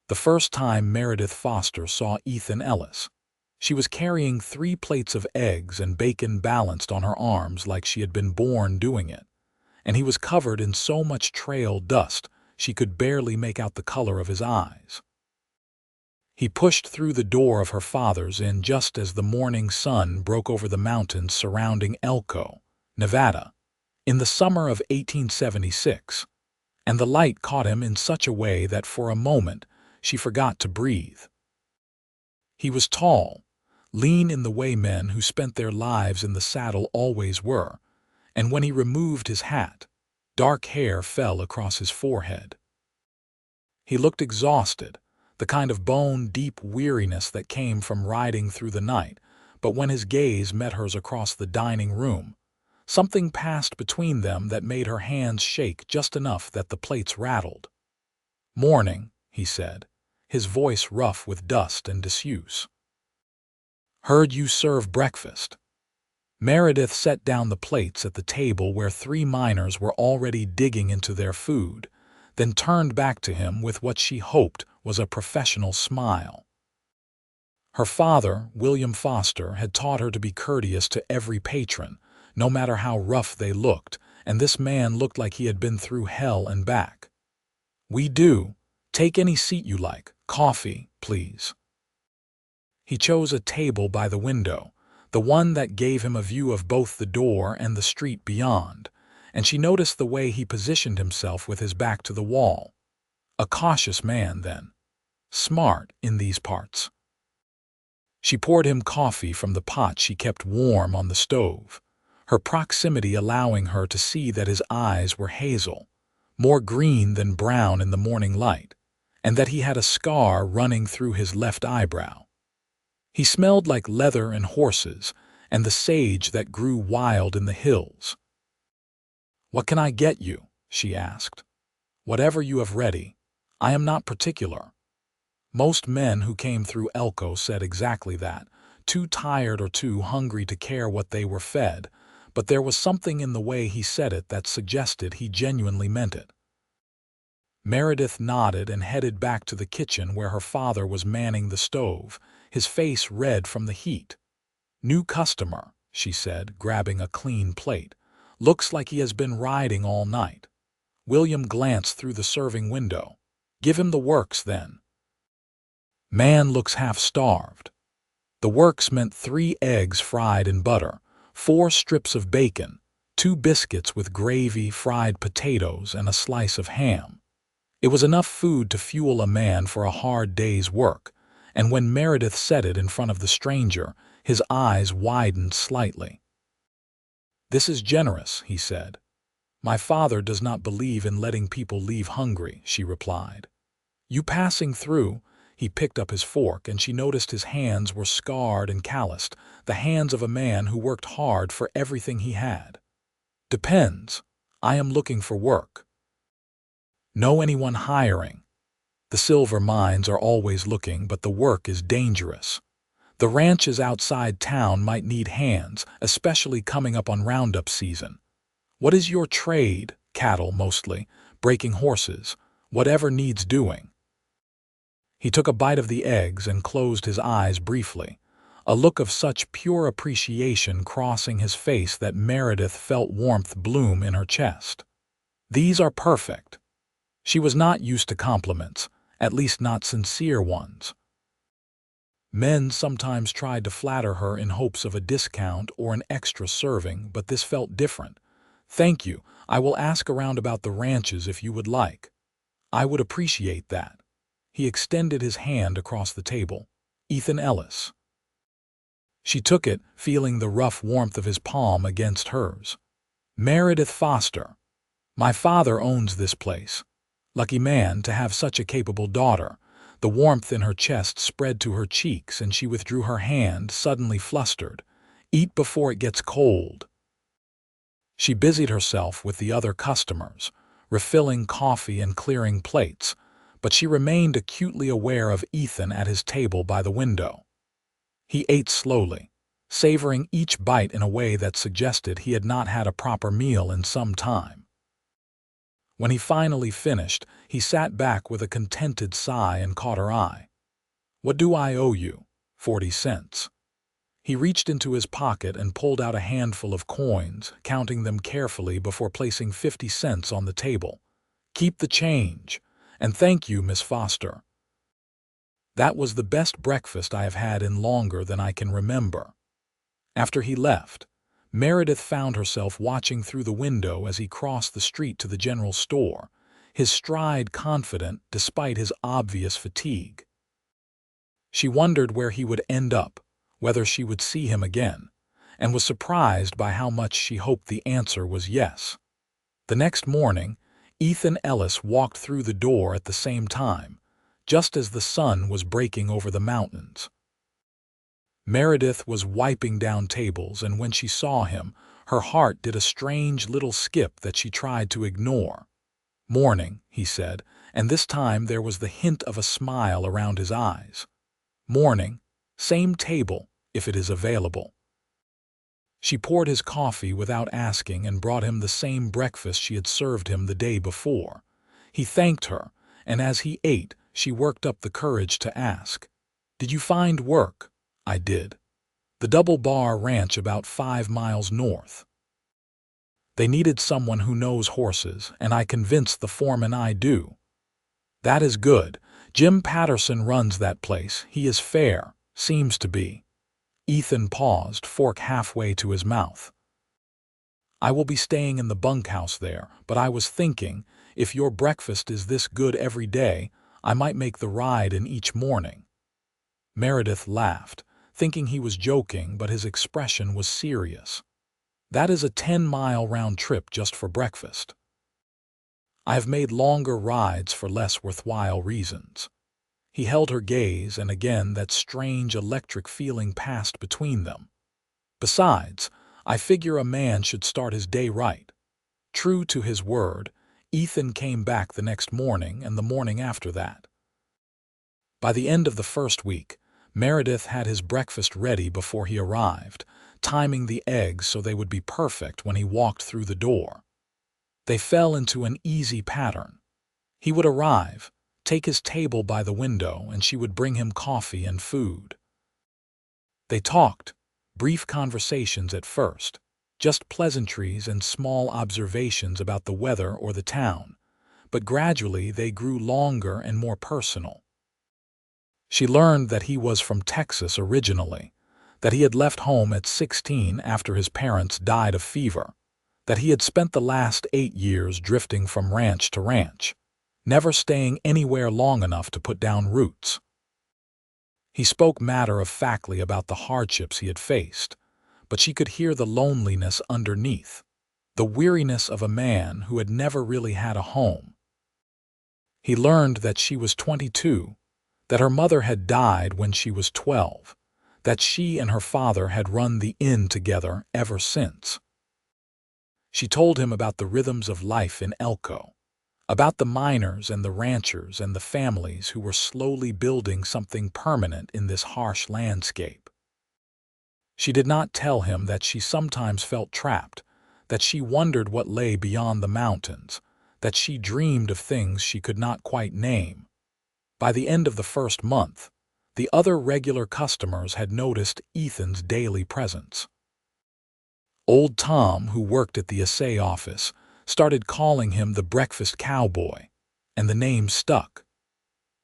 the first time Meredith Foster saw Ethan Ellis. She was carrying 3 plates of eggs and bacon balanced on her arms like she had been born doing it, and he was covered in so much trail dust she could barely make out the color of his eyes. He pushed through the door of her father's in just as the morning sun broke over the mountains surrounding Elko, Nevada, in the summer of 1876, and the light caught him in such a way that for a moment she forgot to breathe. He was tall, lean in the way men who spent their lives in the saddle always were, and when he removed his hat, dark hair fell across his forehead. He looked exhausted, the kind of bone-deep weariness that came from riding through the night, but when his gaze met hers across the dining room, something passed between them that made her hands shake just enough that the plates rattled. "Morning," he said, his voice rough with dust and disuse. "Heard you serve breakfast." Meredith set down the plates at the table where 3 miners were already digging into their food, then turned back to him with what she hoped was a professional smile. Her father, William Foster, had taught her to be courteous to every patron, no matter how rough they looked, and this man looked like he had been through hell and back. "We do. Take any seat you like. Coffee, please." He chose a table by the window, the one that gave him a view of both the door and the street beyond, and she noticed the way he positioned himself with his back to the wall. A cautious man, then. Smart in these parts. She poured him coffee from the pot she kept warm on the stove, her proximity allowing her to see that his eyes were hazel, more green than brown in the morning light, and that he had a scar running through his left eyebrow. He smelled like leather and horses and the sage that grew wild in the hills. "What can I get you?" she asked. "Whatever you have ready. I am not particular." Most men who came through Elko said exactly that, too tired or too hungry to care what they were fed, but there was something in the way he said it that suggested he genuinely meant it. Meredith nodded and headed back to the kitchen where her father was manning the stove, his face red from the heat. "New customer," she said, grabbing a clean plate. "Looks like he has been riding all night." William glanced through the serving window. "Give him the works, then." Man looks half-starved. The works meant 3 eggs fried in butter, 4 strips of bacon, 2 biscuits with gravy, fried potatoes, and a slice of ham. It was enough food to fuel a man for a hard day's work, and when Meredith said it in front of the stranger, his eyes widened slightly. "This is generous," he said. "My father does not believe in letting people leave hungry," she replied. "You passing through?" He picked up his fork, and she noticed his hands were scarred and calloused, the hands of a man who worked hard for everything he had. "Depends. I am looking for work." "Know anyone hiring?" "The silver mines are always looking, but the work is dangerous. The ranches outside town might need hands, especially coming up on roundup season." "What is your trade?" "Cattle, mostly. Breaking horses. Whatever needs doing." He took a bite of the eggs and closed his eyes briefly, a look of such pure appreciation crossing his face that Meredith felt warmth bloom in her chest. "These are perfect." She was not used to compliments, at least not sincere ones. Men sometimes tried to flatter her in hopes of a discount or an extra serving, but this felt different. "Thank you. I will ask around about the ranches if you would like." "I would appreciate that." He extended his hand across the table. "Ethan Ellis." She took it, feeling the rough warmth of his palm against hers. "Meredith Foster. My father owns this place. Lucky man to have such a capable daughter." The warmth in her chest spread to her cheeks, and she withdrew her hand, suddenly flustered. "Eat before it gets cold." She busied herself with the other customers, refilling coffee and clearing plates, but she remained acutely aware of Ethan at his table by the window. He ate slowly, savoring each bite in a way that suggested he had not had a proper meal in some time. When he finally finished, he sat back with a contented sigh and caught her eye. "What do I owe you?" 40 cents. He reached into his pocket and pulled out a handful of coins, counting them carefully before placing 50 cents on the table. "Keep the change. And thank you, Miss Foster. That was the best breakfast I have had in longer than I can remember." After he left, Meredith found herself watching through the window as he crossed the street to the general store, his stride confident despite his obvious fatigue. She wondered where he would end up, whether she would see him again, and was surprised by how much she hoped the answer was yes. The next morning, Ethan Ellis walked through the door at the same time, just as the sun was breaking over the mountains. Meredith was wiping down tables, and when she saw him, her heart did a strange little skip that she tried to ignore. "Morning," he said, and this time there was the hint of a smile around his eyes. "Morning. Same table, if it is available." She poured his coffee without asking and brought him the same breakfast she had served him the day before. He thanked her, and as he ate, she worked up the courage to ask, "Did you find work?" "I did. The Double Bar Ranch about 5 miles north. They needed someone who knows horses, and I convinced the foreman I do." "That is good. Jim Patterson runs that place. He is fair, seems to be." Ethan paused, fork halfway to his mouth. "I will be staying in the bunkhouse there, but I was thinking, if your breakfast is this good every day, I might make the ride in each morning." Meredith laughed, thinking he was joking, but his expression was serious. "That is a 10-mile round trip just for breakfast. I have made longer rides for less worthwhile reasons." He held her gaze, and again that strange electric feeling passed between them. "Besides, I figure a man should start his day right." True to his word, Ethan came back the next morning and the morning after that. By the end of the first week, Meredith had his breakfast ready before he arrived, timing the eggs so they would be perfect when he walked through the door. They fell into an easy pattern. He would arrive, take his table by the window, and she would bring him coffee and food. They talked, brief conversations at first, just pleasantries and small observations about the weather or the town, but gradually they grew longer and more personal. She learned that he was from Texas originally, that he had left home at 16 after his parents died of fever, that he had spent the last 8 years drifting from ranch to ranch, never staying anywhere long enough to put down roots. He spoke matter-of-factly about the hardships he had faced, but she could hear the loneliness underneath, the weariness of a man who had never really had a home. He learned that she was 22, that her mother had died when she was 12, that she and her father had run the inn together ever since. She told him about the rhythms of life in Elko, about the miners and the ranchers and the families who were slowly building something permanent in this harsh landscape. She did not tell him that she sometimes felt trapped, that she wondered what lay beyond the mountains, that she dreamed of things she could not quite name. By the end of the first month, the other regular customers had noticed Ethan's daily presence. Old Tom, who worked at the assay office, started calling him the breakfast cowboy, and the name stuck.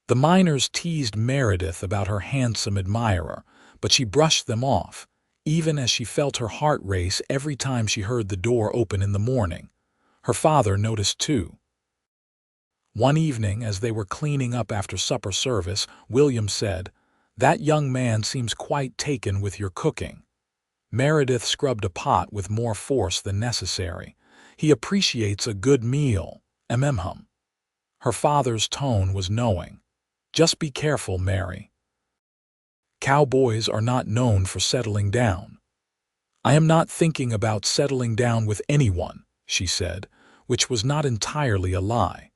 The miners teased Meredith about her handsome admirer, but she brushed them off, even as she felt her heart race every time she heard the door open in the morning. Her father noticed too. One evening, as they were cleaning up after supper service, William said, "That young man seems quite taken with your cooking." Meredith scrubbed a pot with more force than necessary. "He appreciates a good meal, hum." Her father's tone was knowing. "Just be careful, Mary. Cowboys are not known for settling down." "I am not thinking about settling down with anyone," she said, which was not entirely a lie.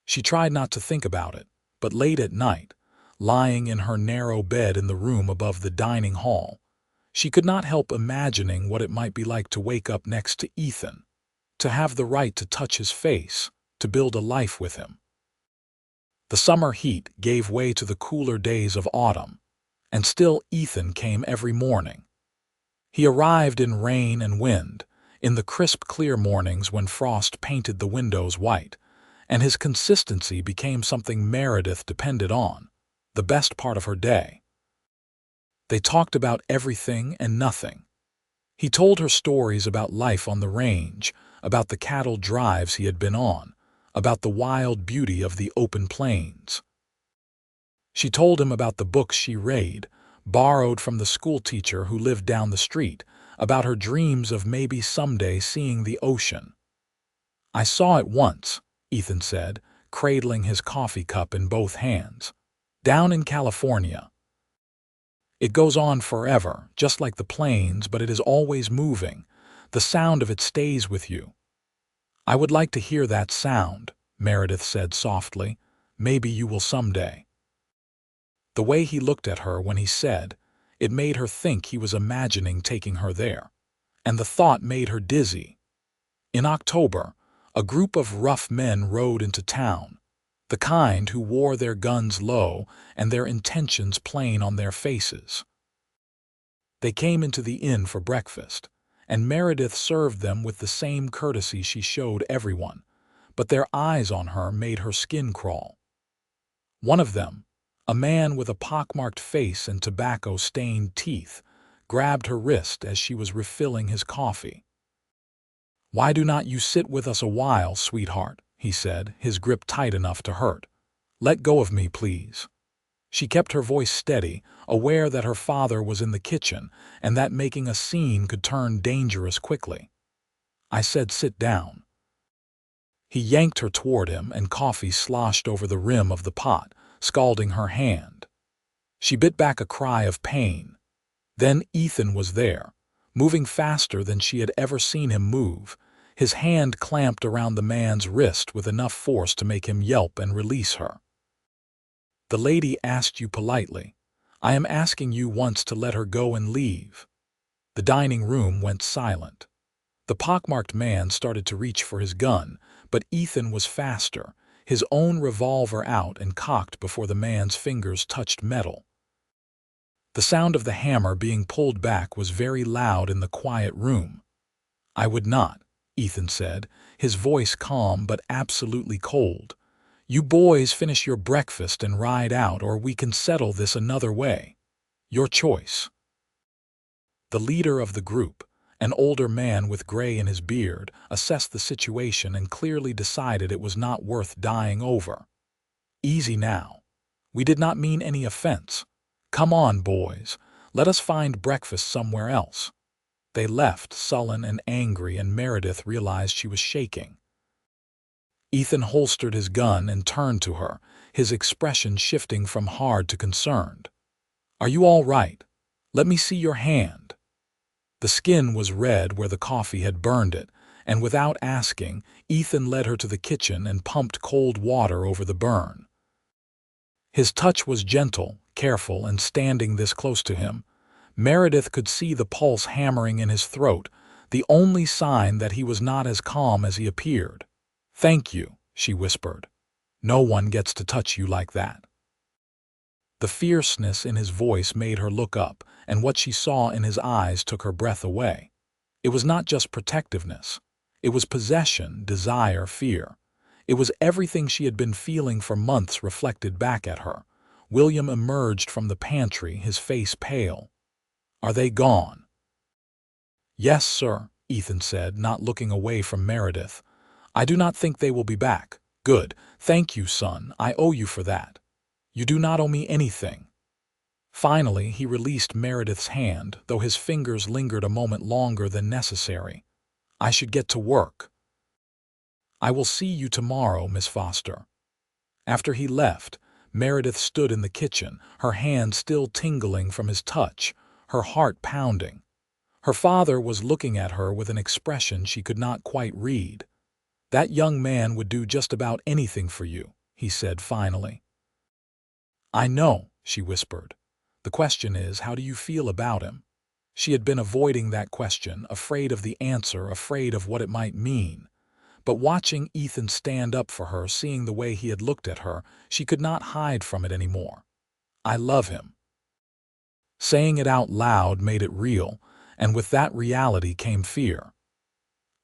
She tried not to think about it, but late at night, lying in her narrow bed in the room above the dining hall, she could not help imagining what it might be like to wake up next to Ethan, to have the right to touch his face, to build a life with him. The summer heat gave way to the cooler days of autumn, and still Ethan came every morning. He arrived in rain and wind, in the crisp, clear mornings when frost painted the windows white, and his consistency became something Meredith depended on, the best part of her day. They talked about everything and nothing. He told her stories about life on the range, about the cattle drives he had been on, about the wild beauty of the open plains. She told him about the books she read, borrowed from the schoolteacher who lived down the street, about her dreams of maybe someday seeing the ocean. "I saw it once," Ethan said, cradling his coffee cup in both hands. "Down in California. It goes on forever, just like the plains, but it is always moving. The sound of it stays with you." "I would like to hear that sound," Meredith said softly. "Maybe you will someday." The way he looked at her when he said, it made her think he was imagining taking her there, and the thought made her dizzy. In October, a group of rough men rode into town, the kind who wore their guns low and their intentions plain on their faces. They came into the inn for breakfast, and Meredith served them with the same courtesy she showed everyone, but their eyes on her made her skin crawl. One of them, a man with a pockmarked face and tobacco-stained teeth, grabbed her wrist as she was refilling his coffee. "Why do not you sit with us a while, sweetheart?" he said, his grip tight enough to hurt. "Let go of me, please." She kept her voice steady, aware that her father was in the kitchen and that making a scene could turn dangerous quickly. "I said sit down." He yanked her toward him, and coffee sloshed over the rim of the pot, scalding her hand. She bit back a cry of pain. Then Ethan was there, moving faster than she had ever seen him move, his hand clamped around the man's wrist with enough force to make him yelp and release her. "The lady asked you politely. I am asking you once to let her go and leave." The dining room went silent. The pockmarked man started to reach for his gun, but Ethan was faster, his own revolver out and cocked before the man's fingers touched metal. The sound of the hammer being pulled back was very loud in the quiet room. "I would not," Ethan said, his voice calm but absolutely cold. "You boys finish your breakfast and ride out, or we can settle this another way. Your choice." The leader of the group, an older man with gray in his beard, assessed the situation and clearly decided it was not worth dying over. "Easy now. We did not mean any offense. Come on, boys. Let us find breakfast somewhere else." They left, sullen and angry, and Meredith realized she was shaking. Ethan holstered his gun and turned to her, his expression shifting from hard to concerned. "Are you all right? Let me see your hand." The skin was red where the coffee had burned it, and without asking, Ethan led her to the kitchen and pumped cold water over the burn. His touch was gentle, careful, and standing this close to him, Meredith could see the pulse hammering in his throat, the only sign that he was not as calm as he appeared. "Thank you," she whispered. "No one gets to touch you like that." The fierceness in his voice made her look up, and what she saw in his eyes took her breath away. It was not just protectiveness. It was possession, desire, fear. It was everything she had been feeling for months reflected back at her. William emerged from the pantry, his face pale. "Are they gone?" "Yes, sir," Ethan said, not looking away from Meredith. "I do not think they will be back." "Good. Thank you, son. I owe you for that." "You do not owe me anything." Finally, he released Meredith's hand, though his fingers lingered a moment longer than necessary. "I should get to work." "I will see you tomorrow, Miss Foster." After he left, Meredith stood in the kitchen, her hand still tingling from his touch, her heart pounding. Her father was looking at her with an expression she could not quite read. "That young man would do just about anything for you," he said finally. "I know," she whispered. "The question is, how do you feel about him?" She had been avoiding that question, afraid of the answer, afraid of what it might mean. But watching Ethan stand up for her, seeing the way he had looked at her, she could not hide from it anymore. "I love him." Saying it out loud made it real, and with that reality came fear.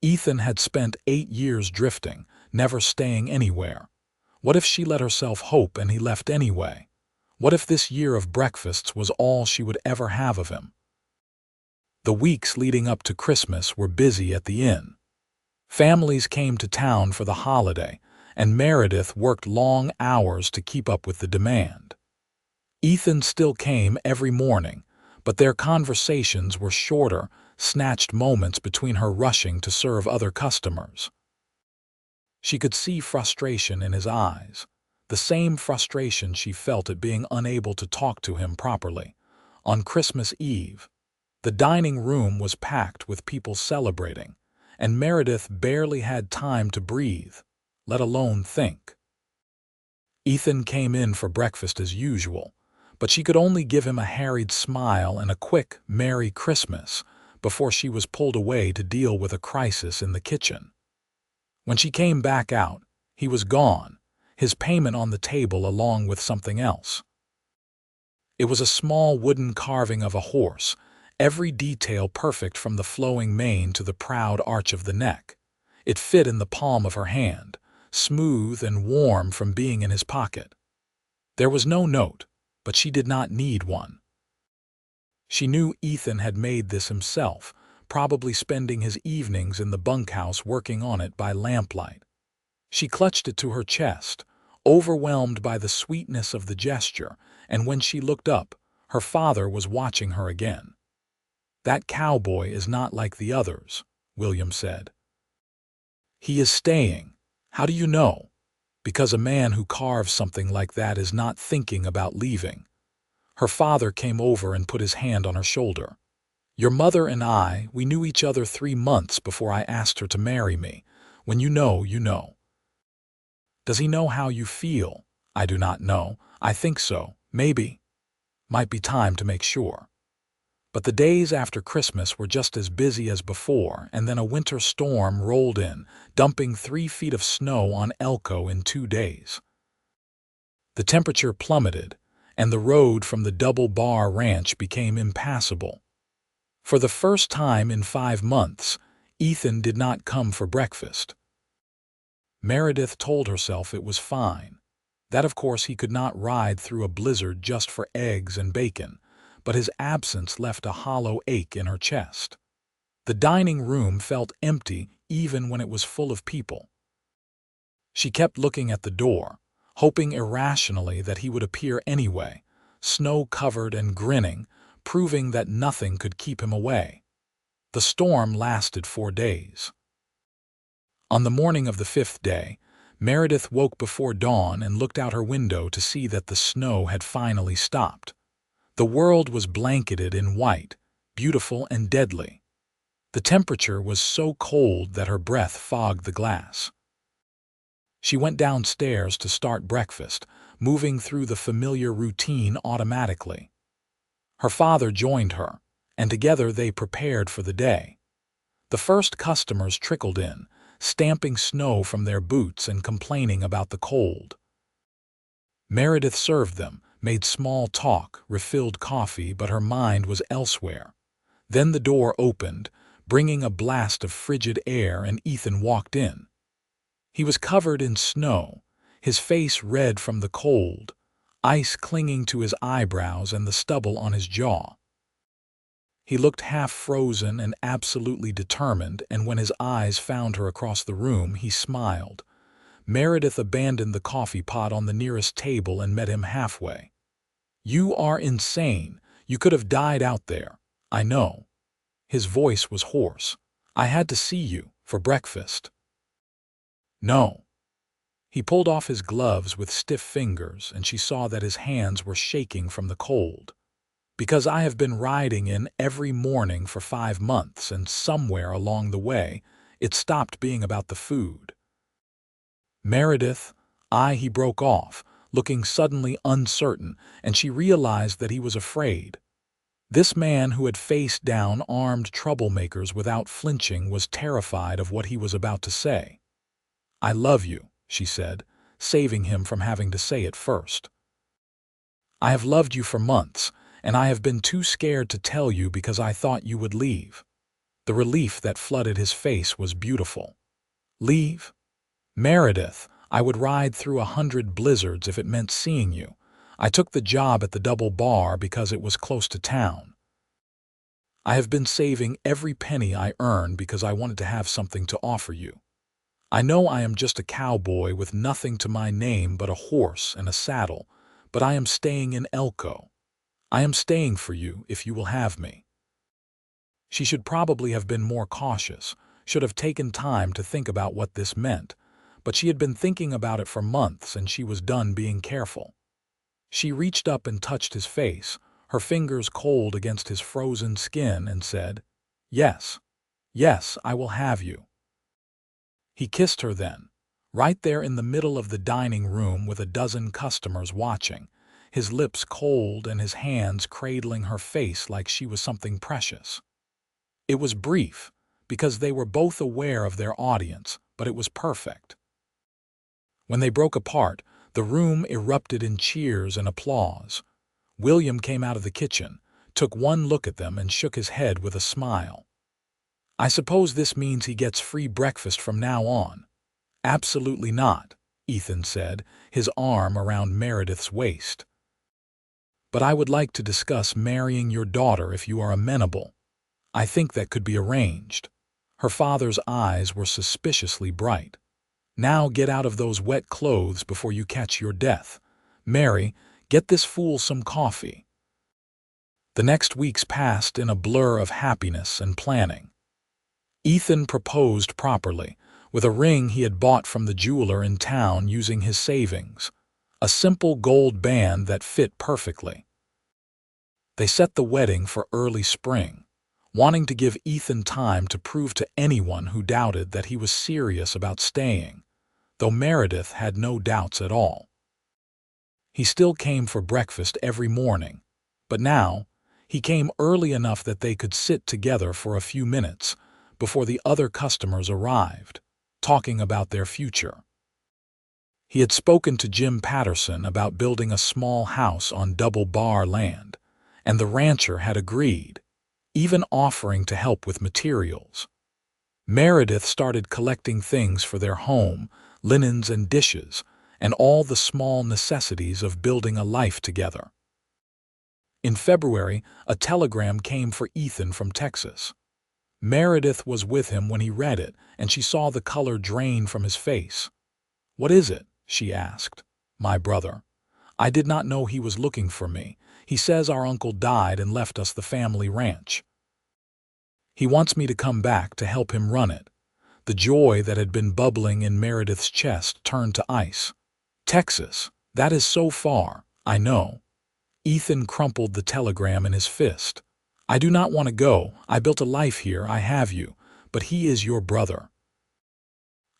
Ethan had spent 8 years drifting, never staying anywhere. What if she let herself hope and he left anyway? What if this year of breakfasts was all she would ever have of him? The weeks leading up to Christmas were busy at the inn. Families came to town for the holiday, and Meredith worked long hours to keep up with the demand. Ethan still came every morning, but their conversations were shorter, snatched moments between her rushing to serve other customers. She could see frustration in his eyes, the same frustration she felt at being unable to talk to him properly. On Christmas Eve, the dining room was packed with people celebrating, and Meredith barely had time to breathe, let alone think. Ethan came in for breakfast as usual, but she could only give him a harried smile and a quick "Merry Christmas" before she was pulled away to deal with a crisis in the kitchen. When she came back out, he was gone, his payment on the table along with something else. It was a small wooden carving of a horse, every detail perfect from the flowing mane to the proud arch of the neck. It fit in the palm of her hand, smooth and warm from being in his pocket. There was no note, but she did not need one. She knew Ethan had made this himself, probably spending his evenings in the bunkhouse working on it by lamplight. She clutched it to her chest, overwhelmed by the sweetness of the gesture, and when she looked up, her father was watching her again. "That cowboy is not like the others," William said. "He is staying. How do you know?" "Because a man who carves something like that is not thinking about leaving." Her father came over and put his hand on her shoulder. "Your mother and we knew each other 3 months before I asked her to marry me. When you know, you know." "Does he know how you feel?" "I do not know. I think so. Maybe. Might be time to make sure." But the days after Christmas were just as busy as before, and then a winter storm rolled in, dumping 3 feet of snow on Elko in 2 days. The temperature plummeted, and the road from the Double Bar Ranch became impassable. For the first time in 5 months, Ethan did not come for breakfast. Meredith told herself it was fine. That of course he could not ride through a blizzard just for eggs and bacon, but his absence left a hollow ache in her chest. The dining room felt empty even when it was full of people. She kept looking at the door, hoping irrationally that he would appear anyway, snow-covered and grinning, proving that nothing could keep him away. The storm lasted 4 days. On the morning of the 5th day, Meredith woke before dawn and looked out her window to see that the snow had finally stopped. The world was blanketed in white, beautiful and deadly. The temperature was so cold that her breath fogged the glass. She went downstairs to start breakfast, moving through the familiar routine automatically. Her father joined her, and together they prepared for the day. The first customers trickled in, stamping snow from their boots and complaining about the cold. Meredith served them, made small talk, refilled coffee, but her mind was elsewhere. Then the door opened, bringing a blast of frigid air, and Ethan walked in. He was covered in snow, his face red from the cold, ice clinging to his eyebrows and the stubble on his jaw. He looked half-frozen and absolutely determined, and when his eyes found her across the room, he smiled. Meredith abandoned the coffee pot on the nearest table and met him halfway. "You are insane. You could have died out there. I know." His voice was hoarse. "I had to see you for breakfast." "No." He pulled off his gloves with stiff fingers, and she saw that his hands were shaking from the cold. "Because I have been riding in every morning for 5 months, and somewhere along the way, it stopped being about the food." "Meredith, he broke off, looking suddenly uncertain, and she realized that he was afraid. This man who had faced down armed troublemakers without flinching was terrified of what he was about to say. "I love you," she said, saving him from having to say it first. "I have loved you for months, and I have been too scared to tell you because I thought you would leave." The relief that flooded his face was beautiful. "Leave? Meredith, I would ride through 100 blizzards if it meant seeing you. I took the job at the Double Bar because it was close to town. I have been saving every penny I earn because I wanted to have something to offer you. I know I am just a cowboy with nothing to my name but a horse and a saddle, but I am staying in Elko. I am staying for you if you will have me." She should probably have been more cautious, should have taken time to think about what this meant, but she had been thinking about it for months and she was done being careful. She reached up and touched his face, her fingers cold against his frozen skin, and said, "Yes, yes, I will have you." He kissed her then, right there in the middle of the dining room with a dozen customers watching, his lips cold and his hands cradling her face like she was something precious. It was brief, because they were both aware of their audience, but it was perfect. When they broke apart, the room erupted in cheers and applause. William came out of the kitchen, took one look at them and shook his head with a smile. "I suppose this means he gets free breakfast from now on." "Absolutely not," Ethan said, his arm around Meredith's waist. "But I would like to discuss marrying your daughter if you are amenable. I think that could be arranged." Her father's eyes were suspiciously bright. "Now get out of those wet clothes before you catch your death. Mary, get this fool some coffee." The next weeks passed in a blur of happiness and planning. Ethan proposed properly, with a ring he had bought from the jeweler in town using his savings, a simple gold band that fit perfectly. They set the wedding for early spring, wanting to give Ethan time to prove to anyone who doubted that he was serious about staying, though Meredith had no doubts at all. He still came for breakfast every morning, but now he came early enough that they could sit together for a few minutes before the other customers arrived, talking about their future. He had spoken to Jim Patterson about building a small house on Double Bar land, and the rancher had agreed, even offering to help with materials. Meredith started collecting things for their home, linens and dishes, and all the small necessities of building a life together. In February, a telegram came for Ethan from Texas. Meredith was with him when he read it, and she saw the color drain from his face. "What is it?" she asked. "My brother. I did not know he was looking for me. He says our uncle died and left us the family ranch. He wants me to come back to help him run it." The joy that had been bubbling in Meredith's chest turned to ice. "Texas, that is so far, I know." Ethan crumpled the telegram in his fist. "I do not want to go. I built a life here, I have you, but he is your brother.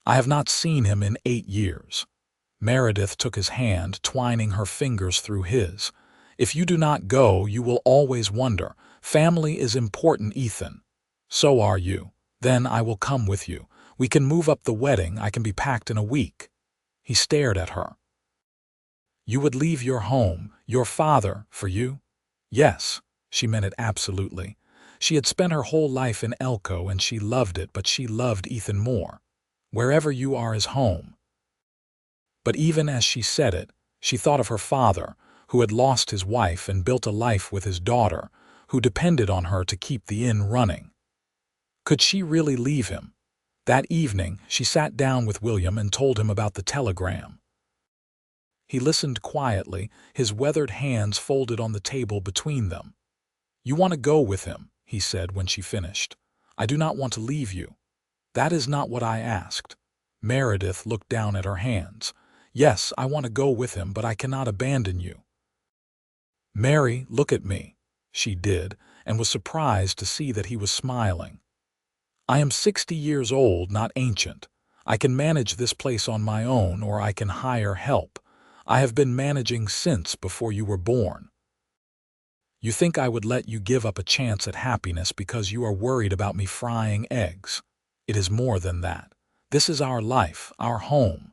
I have not seen him in 8 years. Meredith took his hand, twining her fingers through his. "If you do not go, you will always wonder. Family is important, Ethan. So are you. Then I will come with you. We can move up the wedding. I can be packed in a week." He stared at her. "You would leave your home, your father, for you?" Yes, she meant it absolutely. She had spent her whole life in Elko and she loved it, but she loved Ethan more. "Wherever you are is home." But even as she said it, she thought of her father, who had lost his wife and built a life with his daughter, who depended on her to keep the inn running. Could she really leave him? That evening, she sat down with William and told him about the telegram. He listened quietly, his weathered hands folded on the table between them. "You want to go with him," he said when she finished. "I do not want to leave you." "That is not what I asked." Meredith looked down at her hands. "Yes, I want to go with him, but I cannot abandon you." "Mary, look at me." She did, and was surprised to see that he was smiling. "I am 60 years old, not ancient. I can manage this place on my own, or I can hire help. I have been managing since before you were born." You think I would let you give up a chance at happiness because you are worried about me frying eggs. It is more than that. This is our life, our home.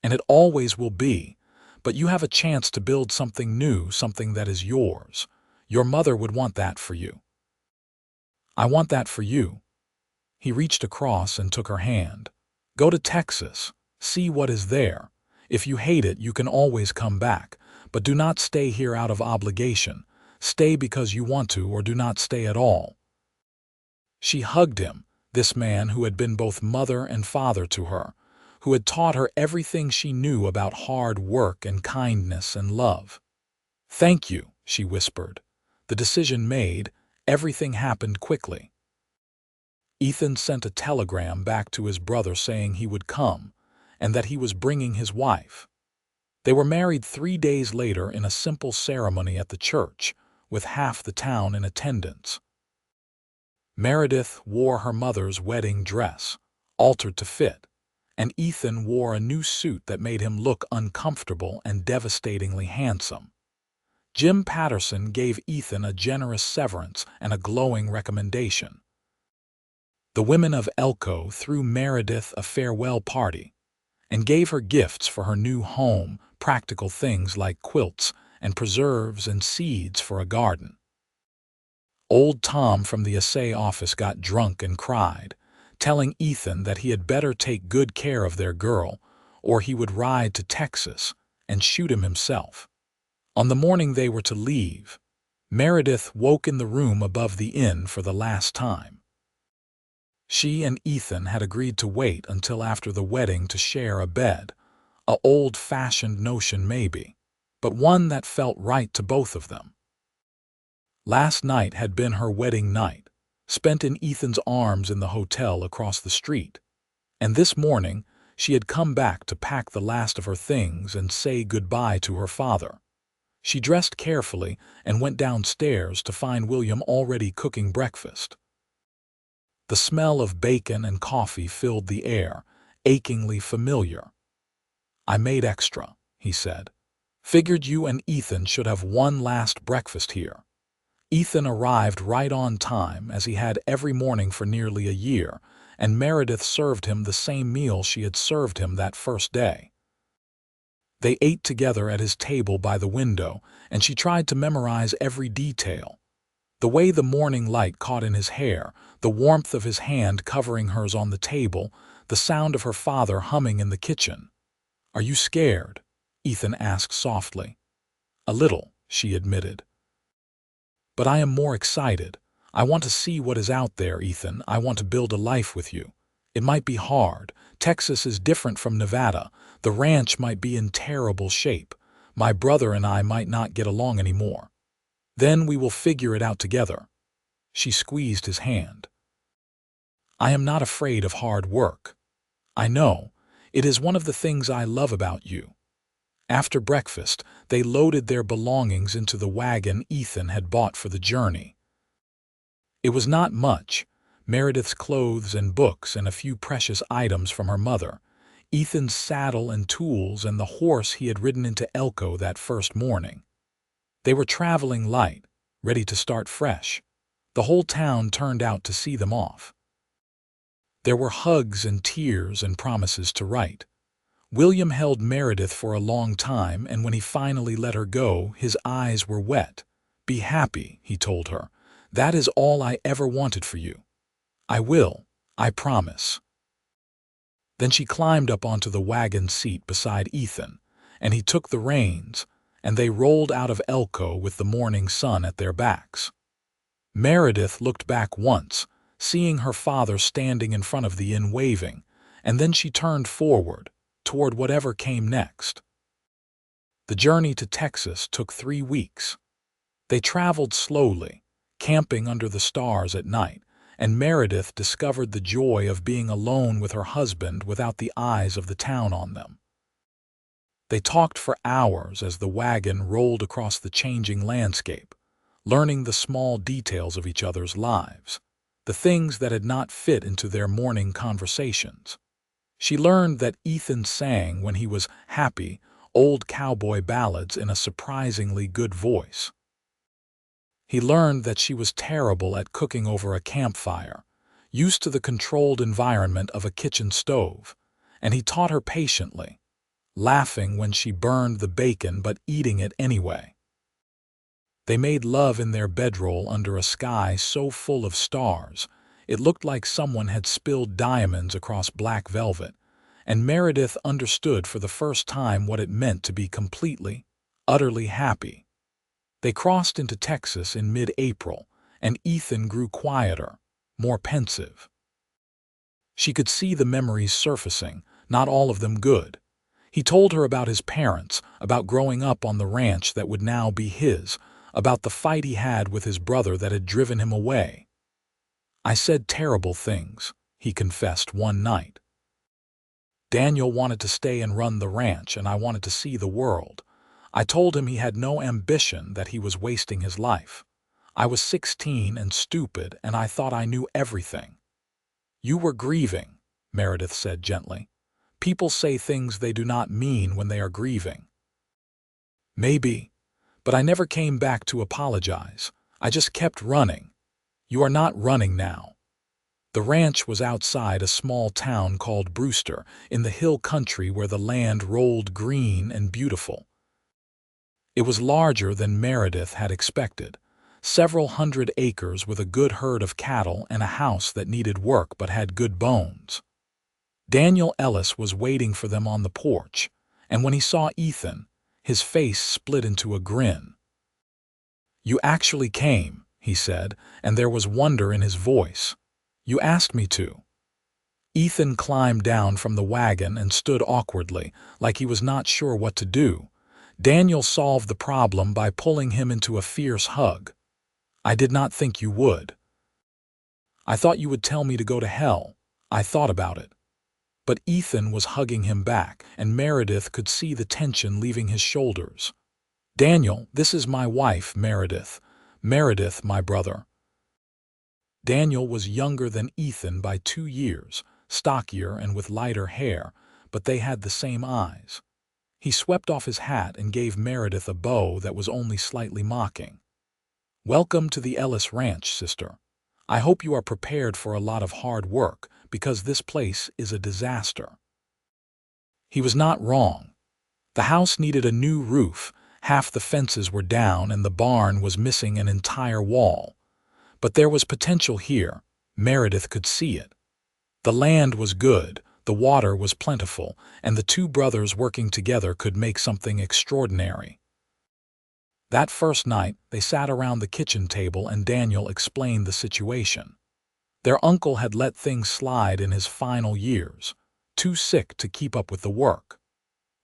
And it always will be. But you have a chance to build something new, something that is yours. Your mother would want that for you. I want that for you. He reached across and took her hand. Go to Texas. See what is there. If you hate it, you can always come back. But do not stay here out of obligation. Stay because you want to, or do not stay at all. She hugged him, this man who had been both mother and father to her, who had taught her everything she knew about hard work and kindness and love. Thank you, she whispered. The decision made, everything happened quickly. Ethan sent a telegram back to his brother saying he would come, and that he was bringing his wife. They were married 3 days later in a simple ceremony at the church, with half the town in attendance. Meredith wore her mother's wedding dress, altered to fit, and Ethan wore a new suit that made him look uncomfortable and devastatingly handsome. Jim Patterson gave Ethan a generous severance and a glowing recommendation. The women of Elko threw Meredith a farewell party and gave her gifts for her new home, practical things like quilts and preserves and seeds for a garden. Old Tom from the assay office got drunk and cried, telling Ethan that he had better take good care of their girl, or he would ride to Texas and shoot him himself. On the morning they were to leave, Meredith woke in the room above the inn for the last time. She and Ethan had agreed to wait until after the wedding to share a bed, a old-fashioned notion maybe, but one that felt right to both of them. Last night had been her wedding night, spent in Ethan's arms in the hotel across the street, and this morning she had come back to pack the last of her things and say goodbye to her father. She dressed carefully and went downstairs to find William already cooking breakfast. The smell of bacon and coffee filled the air, achingly familiar. I made extra, he said. Figured you and Ethan should have one last breakfast here. Ethan arrived right on time, as he had every morning for nearly a year, and Meredith served him the same meal she had served him that first day. They ate together at his table by the window, and she tried to memorize every detail. The way the morning light caught in his hair, the warmth of his hand covering hers on the table, the sound of her father humming in the kitchen. "Are you scared?" Ethan asked softly. "A little," she admitted. "But I am more excited. I want to see what is out there, Ethan. I want to build a life with you. It might be hard. Texas is different from Nevada. The ranch might be in terrible shape. My brother and I might not get along anymore. Then we will figure it out together." She squeezed his hand. "I am not afraid of hard work. I know. It is one of the things I love about you." After breakfast, they loaded their belongings into the wagon Ethan had bought for the journey. It was not much: Meredith's clothes and books and a few precious items from her mother, Ethan's saddle and tools, and the horse he had ridden into Elko that first morning. They were traveling light, ready to start fresh. The whole town turned out to see them off. There were hugs and tears and promises to write. William held Meredith for a long time, and when he finally let her go, his eyes were wet. "Be happy," he told her. "That is all I ever wanted for you. I will, I promise." Then she climbed up onto the wagon seat beside Ethan, and he took the reins, and they rolled out of Elko with the morning sun at their backs. Meredith looked back once, seeing her father standing in front of the inn waving, and then she turned forward, toward whatever came next. The journey to Texas took 3 weeks. They traveled slowly, camping under the stars at night, and Meredith discovered the joy of being alone with her husband without the eyes of the town on them. They talked for hours as the wagon rolled across the changing landscape, learning the small details of each other's lives, the things that had not fit into their morning conversations. She learned that Ethan sang, when he was happy, old cowboy ballads in a surprisingly good voice. He learned that she was terrible at cooking over a campfire, used to the controlled environment of a kitchen stove, and he taught her patiently, laughing when she burned the bacon but eating it anyway. They made love in their bedroll under a sky so full of stars, it looked like someone had spilled diamonds across black velvet, and Meredith understood for the first time what it meant to be completely, utterly happy. They crossed into Texas in mid-April, and Ethan grew quieter, more pensive. She could see the memories surfacing, not all of them good. He told her about his parents, about growing up on the ranch that would now be his, about the fight he had with his brother that had driven him away. "I said terrible things," he confessed one night. "Daniel wanted to stay and run the ranch, and I wanted to see the world. I told him he had no ambition, that he was wasting his life. I was 16 and stupid, and I thought I knew everything." "You were grieving," Meredith said gently. "People say things they do not mean when they are grieving." "Maybe, but I never came back to apologize. I just kept running." "You are not running now." The ranch was outside a small town called Brewster, in the hill country where the land rolled green and beautiful. It was larger than Meredith had expected. Several hundred acres with a good herd of cattle and a house that needed work but had good bones. Daniel Ellis was waiting for them on the porch, and when he saw Ethan, his face split into a grin. "You actually came," he said, and there was wonder in his voice. "You asked me to." Ethan climbed down from the wagon and stood awkwardly, like he was not sure what to do. Daniel solved the problem by pulling him into a fierce hug. "I did not think you would. I thought you would tell me to go to hell. I thought about it." But Ethan was hugging him back, and Meredith could see the tension leaving his shoulders. "Daniel, this is my wife, Meredith. Meredith, my brother." Daniel was younger than Ethan by 2 years, stockier and with lighter hair, but they had the same eyes. He swept off his hat and gave Meredith a bow that was only slightly mocking. "Welcome to the Ellis Ranch, sister. I hope you are prepared for a lot of hard work, because this place is a disaster." He was not wrong. The house needed a new roof, half the fences were down, and the barn was missing an entire wall. But there was potential here. Meredith could see it. The land was good, the water was plentiful, and the two brothers working together could make something extraordinary. That first night, they sat around the kitchen table and Daniel explained the situation. Their uncle had let things slide in his final years, too sick to keep up with the work.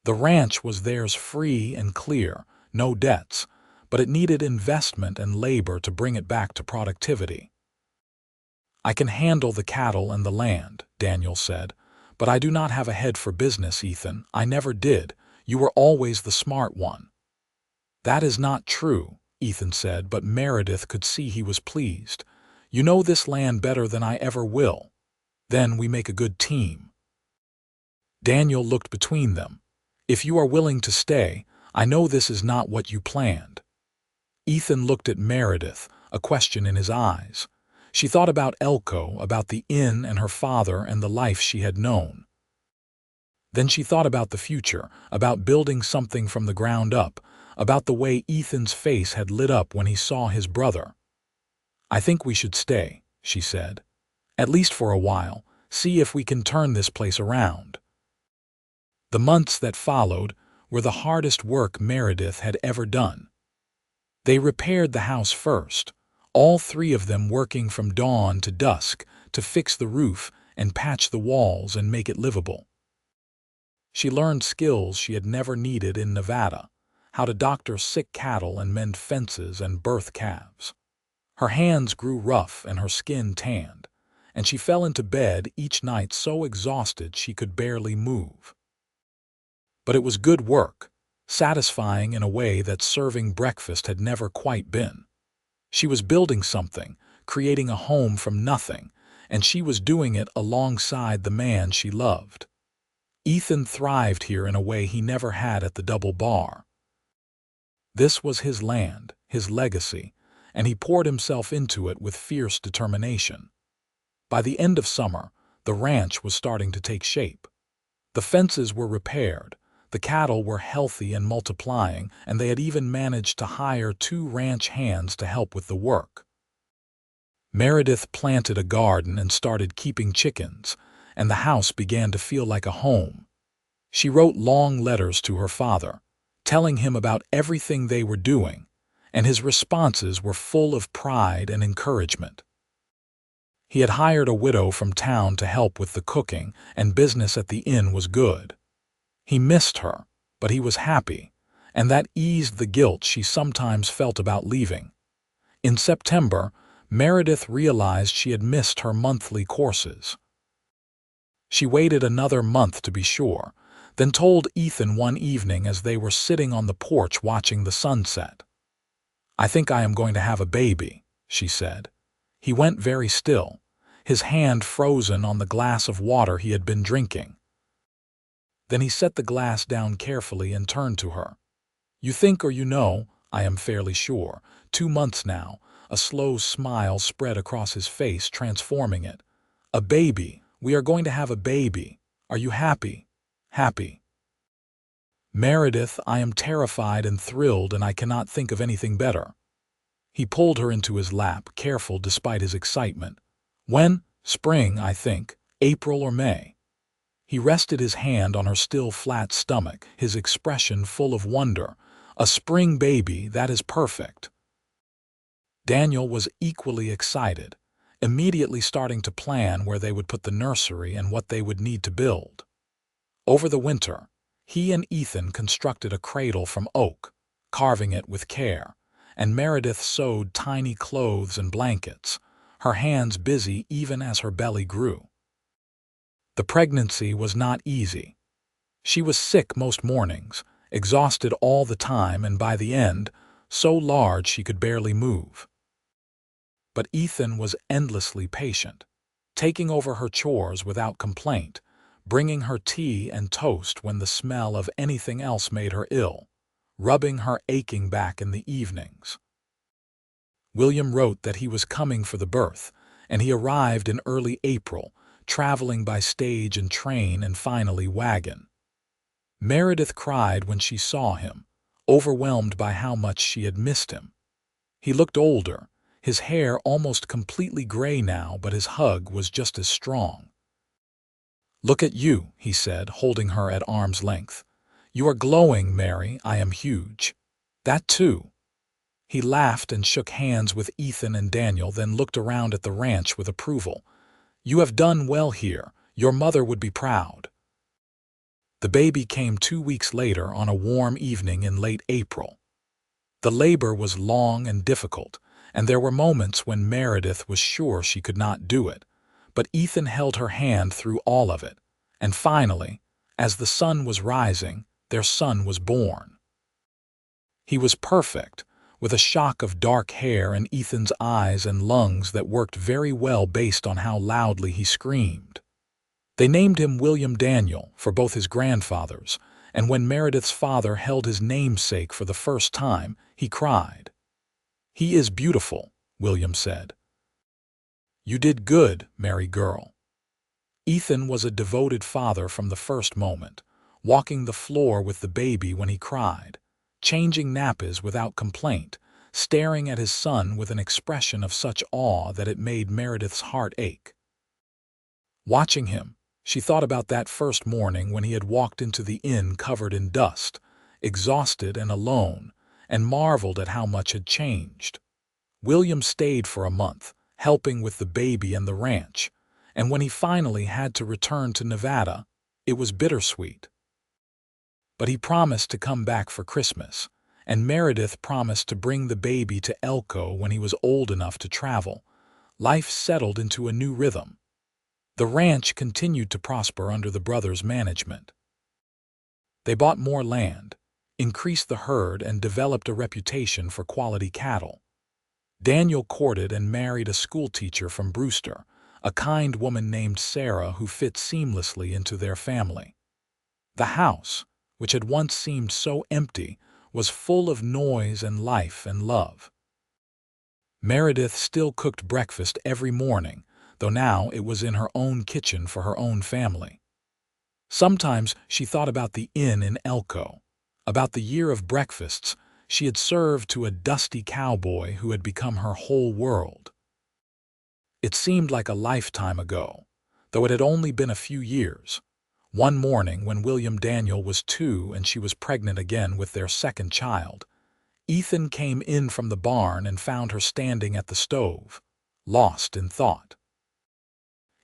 The ranch was theirs free and clear, no debts, but it needed investment and labor to bring it back to productivity. "I can handle the cattle and the land," Daniel said, "but I do not have a head for business, Ethan. I never did. You were always the smart one." "That is not true," Ethan said, but Meredith could see he was pleased. "You know this land better than I ever will. Then we make a good team." Daniel looked between them. "If you are willing to stay, I know this is not what you planned." Ethan looked at Meredith, a question in his eyes. She thought about Elko, about the inn and her father and the life she had known. Then she thought about the future, about building something from the ground up, about the way Ethan's face had lit up when he saw his brother. "I think we should stay," she said. "At least for a while, see if we can turn this place around." The months that followed were the hardest work Meredith had ever done. They repaired the house first, all three of them working from dawn to dusk to fix the roof and patch the walls and make it livable. She learned skills she had never needed in Nevada, how to doctor sick cattle and mend fences and birth calves. Her hands grew rough and her skin tanned, and she fell into bed each night so exhausted she could barely move. But it was good work, satisfying in a way that serving breakfast had never quite been. She was building something, creating a home from nothing, and she was doing it alongside the man she loved. Ethan thrived here in a way he never had at the Double Bar. This was his land, his legacy, and he poured himself into it with fierce determination. By the end of summer, the ranch was starting to take shape. The fences were repaired, the cattle were healthy and multiplying, and they had even managed to hire 2 ranch hands to help with the work. Meredith planted a garden and started keeping chickens, and the house began to feel like a home. She wrote long letters to her father, telling him about everything they were doing, and his responses were full of pride and encouragement. He had hired a widow from town to help with the cooking, and business at the inn was good. He missed her, but he was happy, and that eased the guilt she sometimes felt about leaving. In September, Meredith realized she had missed her monthly courses. She waited another month to be sure, then told Ethan one evening as they were sitting on the porch watching the sunset. "I think I am going to have a baby," she said. He went very still, his hand frozen on the glass of water he had been drinking. Then he set the glass down carefully and turned to her. "You think or you know, I am fairly sure. 2 months now." A slow smile spread across his face, transforming it. "A baby. We are going to have a baby. Are you happy?" "Happy." "Meredith, I am terrified and thrilled, and I cannot think of anything better." He pulled her into his lap, careful despite his excitement. "When? Spring, I think. April or May." He rested his hand on her still flat stomach, his expression full of wonder. "A spring baby, that is perfect." Daniel was equally excited, immediately starting to plan where they would put the nursery and what they would need to build. Over the winter, he and Ethan constructed a cradle from oak, carving it with care, and Meredith sewed tiny clothes and blankets, her hands busy even as her belly grew. The pregnancy was not easy. She was sick most mornings, exhausted all the time, and by the end, so large she could barely move. But Ethan was endlessly patient, taking over her chores without complaint, bringing her tea and toast when the smell of anything else made her ill, rubbing her aching back in the evenings. William wrote that he was coming for the birth, and he arrived in early April, traveling by stage and train and finally wagon. Meredith cried when she saw him, overwhelmed by how much she had missed him. He looked older, his hair almost completely gray now, but his hug was just as strong. "Look at you," he said, holding her at arm's length. "You are glowing, Mary. I am huge." "That too." He laughed and shook hands with Ethan and Daniel, then looked around at the ranch with approval. "You have done well here. Your mother would be proud." The baby came 2 weeks later on a warm evening in late April. The labor was long and difficult, and there were moments when Meredith was sure she could not do it, but Ethan held her hand through all of it, and finally, as the sun was rising, their son was born. He was perfect, with a shock of dark hair and Ethan's eyes and lungs that worked very well based on how loudly he screamed. They named him William Daniel for both his grandfathers, and when Meredith's father held his namesake for the first time, he cried. "He is beautiful," William said. "You did good, Mary girl." Ethan was a devoted father from the first moment, walking the floor with the baby when he cried, changing nappies without complaint, staring at his son with an expression of such awe that it made Meredith's heart ache. Watching him, she thought about that first morning when he had walked into the inn covered in dust, exhausted and alone, and marveled at how much had changed. William stayed for a month, helping with the baby and the ranch, and when he finally had to return to Nevada, it was bittersweet. But he promised to come back for Christmas, and Meredith promised to bring the baby to Elko when he was old enough to travel. Life settled into a new rhythm. The ranch continued to prosper under the brothers' management. They bought more land, increased the herd, and developed a reputation for quality cattle. Daniel courted and married a schoolteacher from Brewster, a kind woman named Sarah who fit seamlessly into their family. The house, which had once seemed so empty, was full of noise and life and love. Meredith still cooked breakfast every morning, though now it was in her own kitchen for her own family. Sometimes she thought about the inn in Elko, about the year of breakfasts she had served to a dusty cowboy who had become her whole world. It seemed like a lifetime ago, though it had only been a few years. One morning, when William Daniel was 2 and she was pregnant again with their second child, Ethan came in from the barn and found her standing at the stove, lost in thought.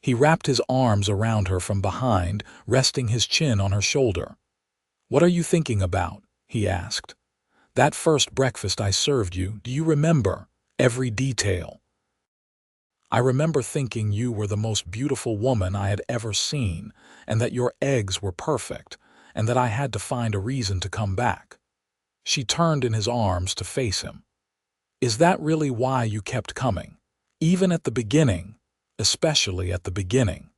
He wrapped his arms around her from behind, resting his chin on her shoulder. "What are you thinking about?" he asked. "That first breakfast I served you, do you remember? Every detail." "I remember thinking you were the most beautiful woman I had ever seen, and that your eggs were perfect, and that I had to find a reason to come back." She turned in his arms to face him. "Is that really why you kept coming? Even at the beginning, especially at the beginning?"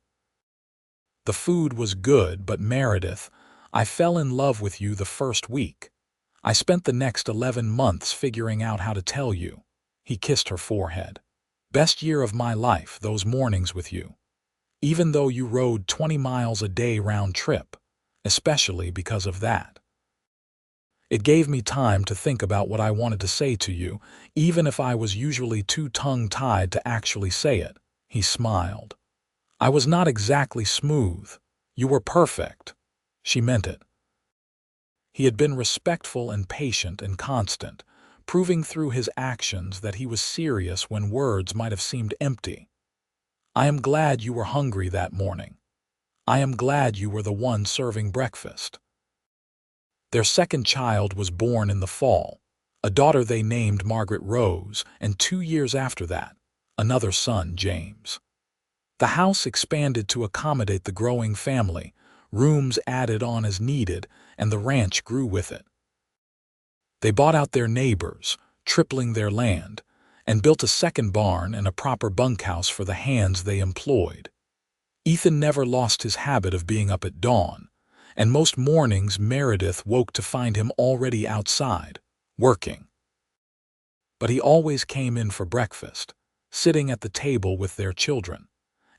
"The food was good, but Meredith, I fell in love with you the first week. I spent the next 11 months figuring out how to tell you." He kissed her forehead. "Best year of my life, those mornings with you. Even though you rode 20 miles a day round trip, especially because of that. It gave me time to think about what I wanted to say to you, even if I was usually too tongue-tied to actually say it." He smiled. "I was not exactly smooth. You were perfect." She meant it. He had been respectful and patient and constant, proving through his actions that he was serious when words might have seemed empty. "I am glad you were hungry that morning. I am glad you were the one serving breakfast." Their second child was born in the fall, a daughter they named Margaret Rose, and 2 years after that, another son, James. The house expanded to accommodate the growing family, rooms added on as needed, and the ranch grew with it. They bought out their neighbors, tripling their land, and built a second barn and a proper bunkhouse for the hands they employed. Ethan never lost his habit of being up at dawn, and most mornings Meredith woke to find him already outside, working. But he always came in for breakfast, sitting at the table with their children,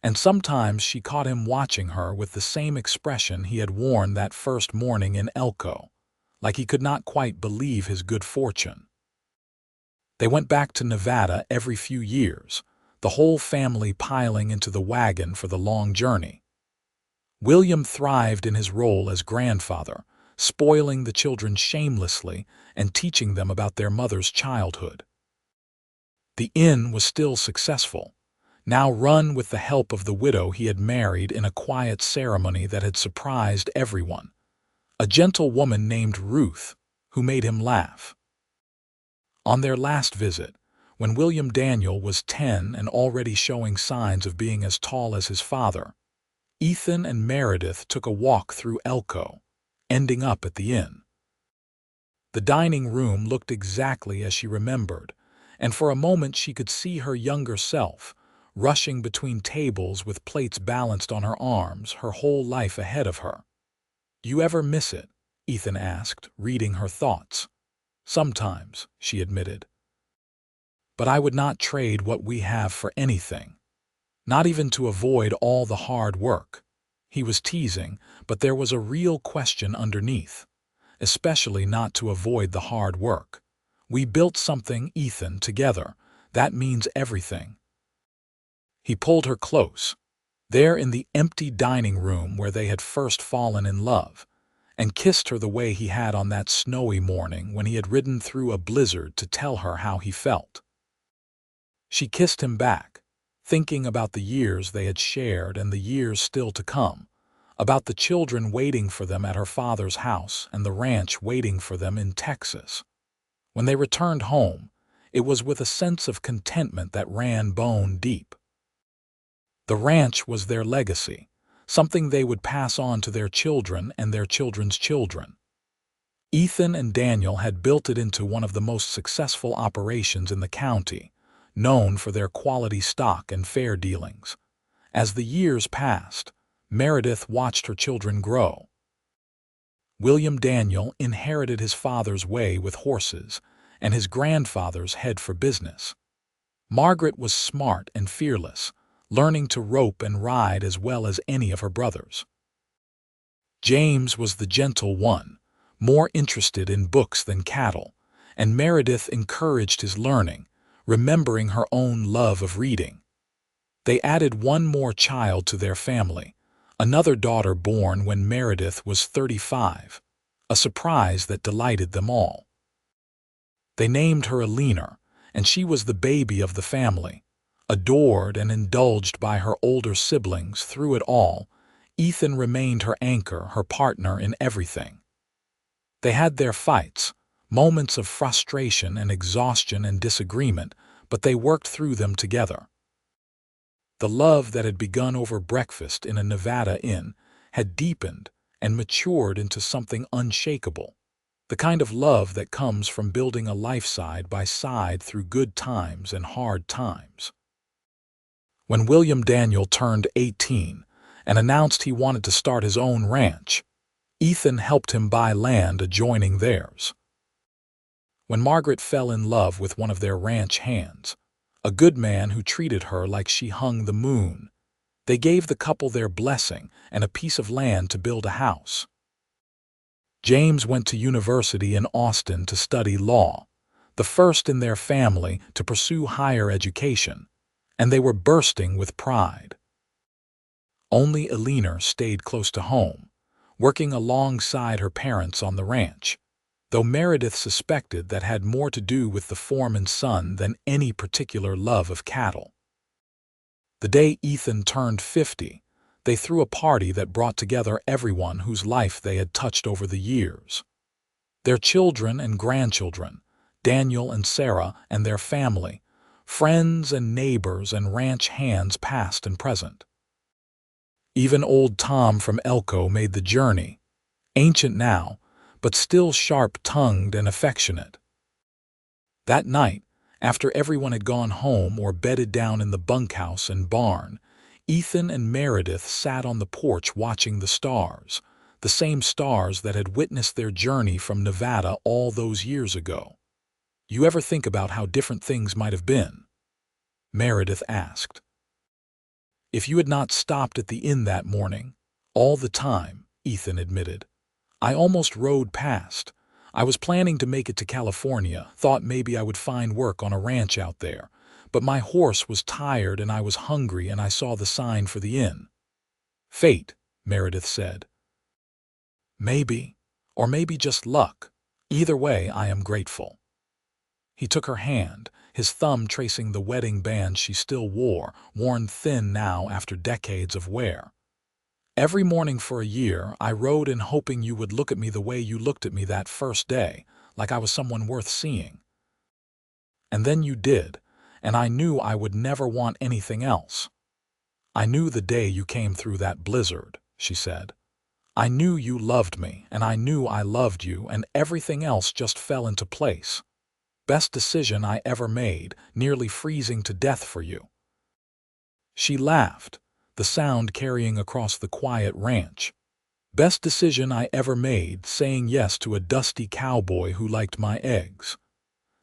and sometimes she caught him watching her with the same expression he had worn that first morning in Elko, like he could not quite believe his good fortune. They went back to Nevada every few years, the whole family piling into the wagon for the long journey. William thrived in his role as grandfather, spoiling the children shamelessly and teaching them about their mother's childhood. The inn was still successful, now run with the help of the widow he had married in a quiet ceremony that had surprised everyone, a gentle woman named Ruth, who made him laugh. On their last visit, when William Daniel was 10 and already showing signs of being as tall as his father, Ethan and Meredith took a walk through Elko, ending up at the inn. The dining room looked exactly as she remembered, and for a moment she could see her younger self, rushing between tables with plates balanced on her arms, her whole life ahead of her. "You ever miss it?" Ethan asked, reading her thoughts. "Sometimes," she admitted. "But I would not trade what we have for anything. Not even to avoid all the hard work." He was teasing, but there was a real question underneath. Especially not to avoid the hard work. "We built something, Ethan, together. That means everything." He pulled her close, there in the empty dining room where they had first fallen in love, and kissed her the way he had on that snowy morning when he had ridden through a blizzard to tell her how he felt. She kissed him back, thinking about the years they had shared and the years still to come, about the children waiting for them at her father's house and the ranch waiting for them in Texas. When they returned home, it was with a sense of contentment that ran bone deep. The ranch was their legacy, something they would pass on to their children and their children's children. Ethan and Daniel had built it into one of the most successful operations in the county, known for their quality stock and fair dealings. As the years passed, Meredith watched her children grow. William Daniel inherited his father's way with horses and his grandfather's head for business. Margaret was smart and fearless, learning to rope and ride as well as any of her brothers. James was the gentle one, more interested in books than cattle, and Meredith encouraged his learning, remembering her own love of reading. They added one more child to their family, another daughter born when Meredith was 35, a surprise that delighted them all. They named her Elena, and she was the baby of the family, adored and indulged by her older siblings through it all. Ethan remained her anchor, her partner in everything. They had their fights, moments of frustration and exhaustion and disagreement, but they worked through them together. The love that had begun over breakfast in a Nevada inn had deepened and matured into something unshakable, the kind of love that comes from building a life side by side through good times and hard times. When William Daniel turned 18 and announced he wanted to start his own ranch, Ethan helped him buy land adjoining theirs. When Margaret fell in love with one of their ranch hands, a good man who treated her like she hung the moon, they gave the couple their blessing and a piece of land to build a house. James went to university in Austin to study law, the first in their family to pursue higher education, and they were bursting with pride. Only Elena stayed close to home, working alongside her parents on the ranch, though Meredith suspected that had more to do with the foreman's son than any particular love of cattle. The day Ethan turned 50, they threw a party that brought together everyone whose life they had touched over the years. Their children and grandchildren, Daniel and Sarah and their family, friends and neighbors and ranch hands past and present. Even old Tom from Elko made the journey, ancient now, but still sharp-tongued and affectionate. That night, after everyone had gone home or bedded down in the bunkhouse and barn, Ethan and Meredith sat on the porch watching the stars, the same stars that had witnessed their journey from Nevada all those years ago. "You ever think about how different things might have been?" Meredith asked. "If you had not stopped at the inn that morning, all the time," Ethan admitted. "I almost rode past. I was planning to make it to California, thought maybe I would find work on a ranch out there, but my horse was tired and I was hungry and I saw the sign for the inn." "Fate," Meredith said. "Maybe, or maybe just luck. Either way, I am grateful." He took her hand, his thumb tracing the wedding band she still wore, worn thin now after decades of wear. "Every morning for a year, I rode in hoping you would look at me the way you looked at me that first day, like I was someone worth seeing. And then you did, and I knew I would never want anything else. I knew the day you came through that blizzard," she said. "I knew you loved me, and I knew I loved you, and everything else just fell into place. Best decision I ever made, nearly freezing to death for you." She laughed, the sound carrying across the quiet ranch. "Best decision I ever made, saying yes to a dusty cowboy who liked my eggs."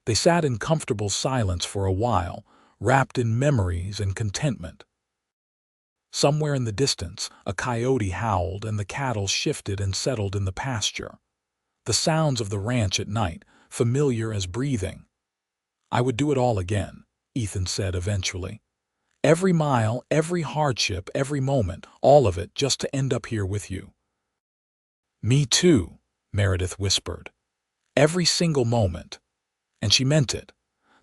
They sat in comfortable silence for a while, wrapped in memories and contentment. Somewhere in the distance, a coyote howled and the cattle shifted and settled in the pasture. The sounds of the ranch at night, familiar as breathing. "I would do it all again," Ethan said eventually. "Every mile, every hardship, every moment, all of it just to end up here with you." "Me too," Meredith whispered. "Every single moment." And she meant it.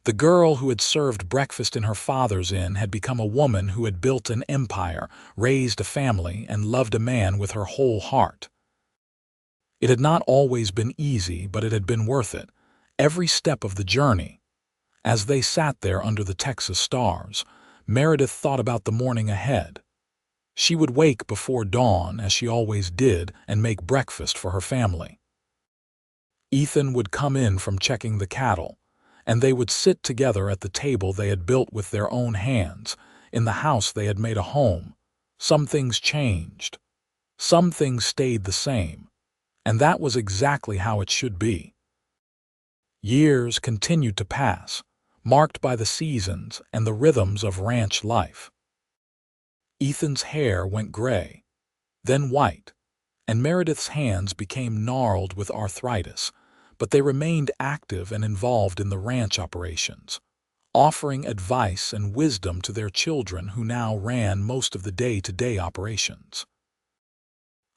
The girl who had served breakfast in her father's inn had become a woman who had built an empire, raised a family, and loved a man with her whole heart. It had not always been easy, but it had been worth it, every step of the journey. As they sat there under the Texas stars, Meredith thought about the morning ahead. She would wake before dawn, as she always did, and make breakfast for her family. Ethan would come in from checking the cattle, and they would sit together at the table they had built with their own hands, in the house they had made a home. Some things changed. Some things stayed the same, and that was exactly how it should be. Years continued to pass. marked by the seasons and the rhythms of ranch life. Ethan's hair went gray, then white, and Meredith's hands became gnarled with arthritis, but they remained active and involved in the ranch operations, offering advice and wisdom to their children who now ran most of the day-to-day operations.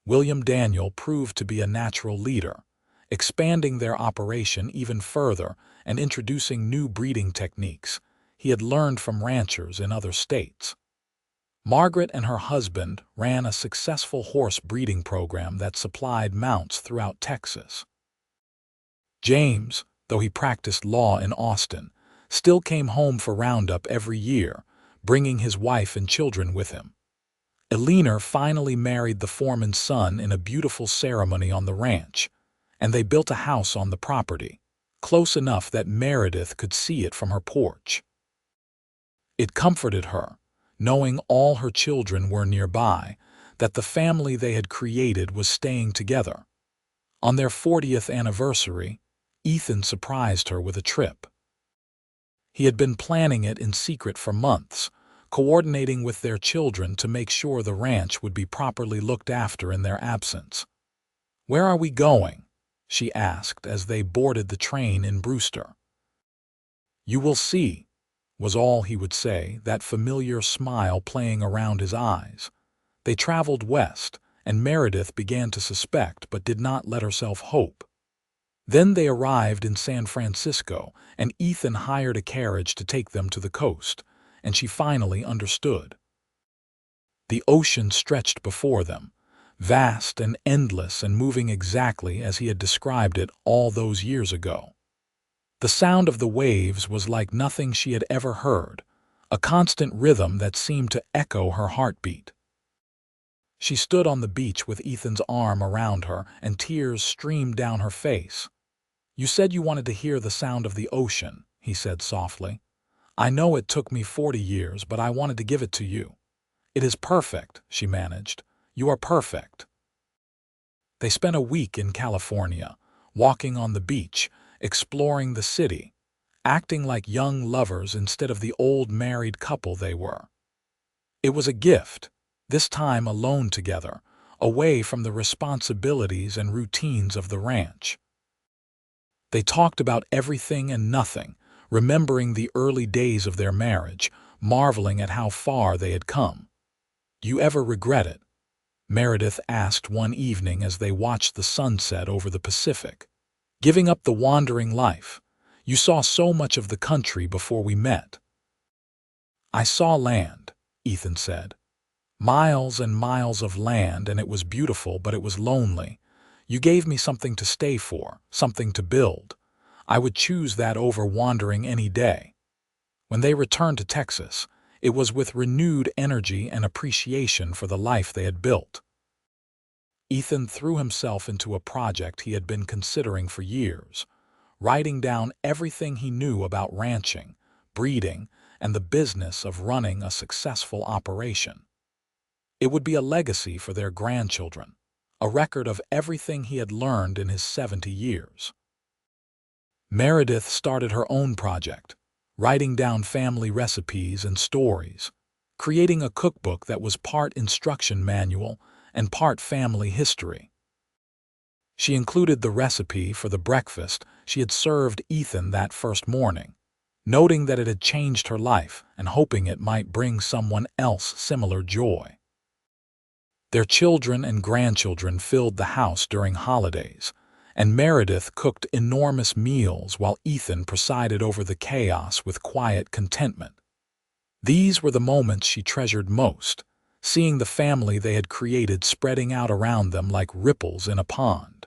William Daniel proved to be a natural leader, expanding their operation even further and introducing new breeding techniques he had learned from ranchers in other states. Margaret and her husband ran a successful horse breeding program that supplied mounts throughout Texas. James, though he practiced law in Austin, still came home for roundup every year, bringing his wife and children with him. Eleanor finally married the foreman's son in a beautiful ceremony on the ranch, and they built a house on the property, close enough that Meredith could see it from her porch. It comforted her, knowing all her children were nearby, that the family they had created was staying together. On their 40th anniversary, Ethan surprised her with a trip. He had been planning it in secret for months, coordinating with their children to make sure the ranch would be properly looked after in their absence. "Where are we going?" she asked as they boarded the train in Brewster. "You will see," was all he would say, that familiar smile playing around his eyes. They traveled west, and Meredith began to suspect but did not let herself hope. Then they arrived in San Francisco, and Ethan hired a carriage to take them to the coast, and she finally understood. The ocean stretched before them, vast and endless and moving exactly as he had described it all those years ago. The sound of the waves was like nothing she had ever heard, a constant rhythm that seemed to echo her heartbeat. She stood on the beach with Ethan's arm around her, and tears streamed down her face. "You said you wanted to hear the sound of the ocean," he said softly. "I know it took me 40 years, but I wanted to give it to you. It is perfect," she managed. "You are perfect." They spent a week in California, walking on the beach, exploring the city, acting like young lovers instead of the old married couple they were. It was a gift, this time alone together, away from the responsibilities and routines of the ranch. They talked about everything and nothing, remembering the early days of their marriage, marveling at how far they had come. "Do you ever regret it?" Meredith asked one evening as they watched the sunset over the Pacific. "Giving up the wandering life. You saw so much of the country before we met." "I saw land," Ethan said. "Miles and miles of land, and it was beautiful, but it was lonely. You gave me something to stay for, something to build. I would choose that over wandering any day." When they returned to Texas, it was with renewed energy and appreciation for the life they had built. Ethan threw himself into a project he had been considering for years, writing down everything he knew about ranching, breeding, and the business of running a successful operation. It would be a legacy for their grandchildren, a record of everything he had learned in his 70 years. Meredith started her own project, writing down family recipes and stories, creating a cookbook that was part instruction manual and part family history. She included the recipe for the breakfast she had served Ethan that first morning, noting that it had changed her life and hoping it might bring someone else similar joy. Their children and grandchildren filled the house during holidays, and Meredith cooked enormous meals while Ethan presided over the chaos with quiet contentment. These were the moments she treasured most, seeing the family they had created spreading out around them like ripples in a pond.